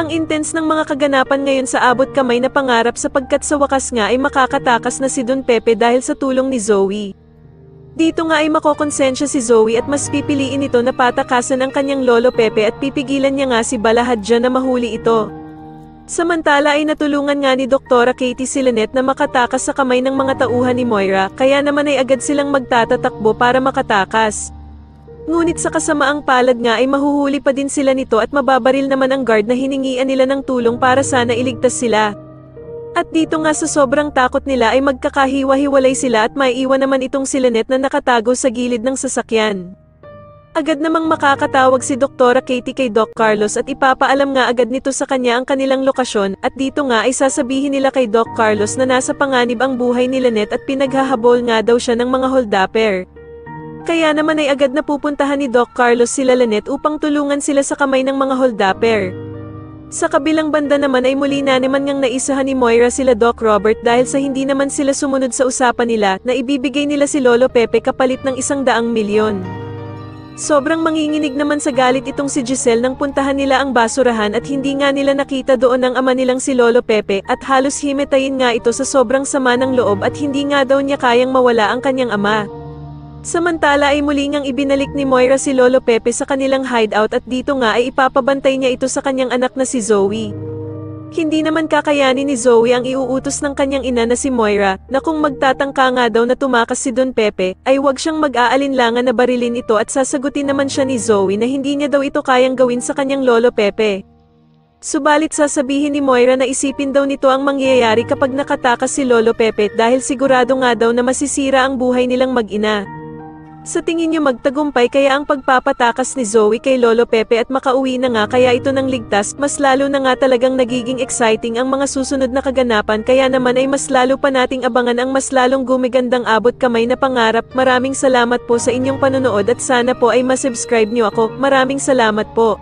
Ang intense ng mga kaganapan ngayon sa abot kamay na pangarap sapagkat sa wakas nga ay makakatakas na si Don Pepe dahil sa tulong ni Zoe. Dito nga ay makokonsensya si Zoe at mas pipiliin ito na patakasan ang kanyang lolo Pepe at pipigilan niya nga si Balahadja na mahuli ito. Samantala ay natulungan nga ni Doktora Katie si Lynette na makatakas sa kamay ng mga tauhan ni Moira, kaya naman ay agad silang magtatatakbo para makatakas. Ngunit sa kasamaang palad nga ay mahuhuli pa din sila nito at mababaril naman ang guard na hiningian nila ng tulong para sana iligtas sila. At dito nga sa sobrang takot nila ay magkakahiwa-hiwalay sila at maiiwan naman itong si Lynette na nakatago sa gilid ng sasakyan. Agad namang makakatawag si Doktora Katie kay Doc Carlos at ipapaalam nga agad nito sa kanya ang kanilang lokasyon at dito nga ay sasabihin nila kay Doc Carlos na nasa panganib ang buhay ni Lynette at pinaghahabol nga daw siya ng mga holdapper. Kaya naman ay agad na pupuntahan ni Doc Carlos sila Lynette upang tulungan sila sa kamay ng mga holdapper. Sa kabilang banda naman ay muli na naman ngang naisahan ni Moira sila Doc Robert dahil sa hindi naman sila sumunod sa usapan nila na ibibigay nila si Lolo Pepe kapalit ng 100 milyon. Sobrang manginginig naman sa galit itong si Giselle nang puntahan nila ang basurahan at hindi nga nila nakita doon ang ama nilang si Lolo Pepe at halos himatayin nga ito sa sobrang sama ng loob at hindi nga daw niya kayang mawala ang kanyang ama. Samantala ay muli ngang ibinalik ni Moira si Lolo Pepe sa kanilang hideout at dito nga ay ipapabantay niya ito sa kanyang anak na si Zoe. Hindi naman kakayanin ni Zoe ang iuutos ng kanyang ina na si Moira na kung magtatangka nga daw na tumakas si Don Pepe ay huwag siyang mag-aalinlangan na barilin ito at sasagutin naman siya ni Zoe na hindi niya daw ito kayang gawin sa kanyang Lolo Pepe. Subalit sasabihin ni Moira na isipin daw nito ang mangyayari kapag nakatakas si Lolo Pepe dahil sigurado nga daw na masisira ang buhay nilang mag-ina. Sa tingin niyo magtagumpay kaya ang pagpapatakas ni Zoe kay Lolo Pepe at makauwi na nga kaya ito nang ligtas, mas lalo na nga talagang nagiging exciting ang mga susunod na kaganapan kaya naman ay mas lalo pa nating abangan ang mas lalong gumigandang abot kamay na pangarap. Maraming salamat po sa inyong panonood at sana po ay masubscribe niyo ako. Maraming salamat po.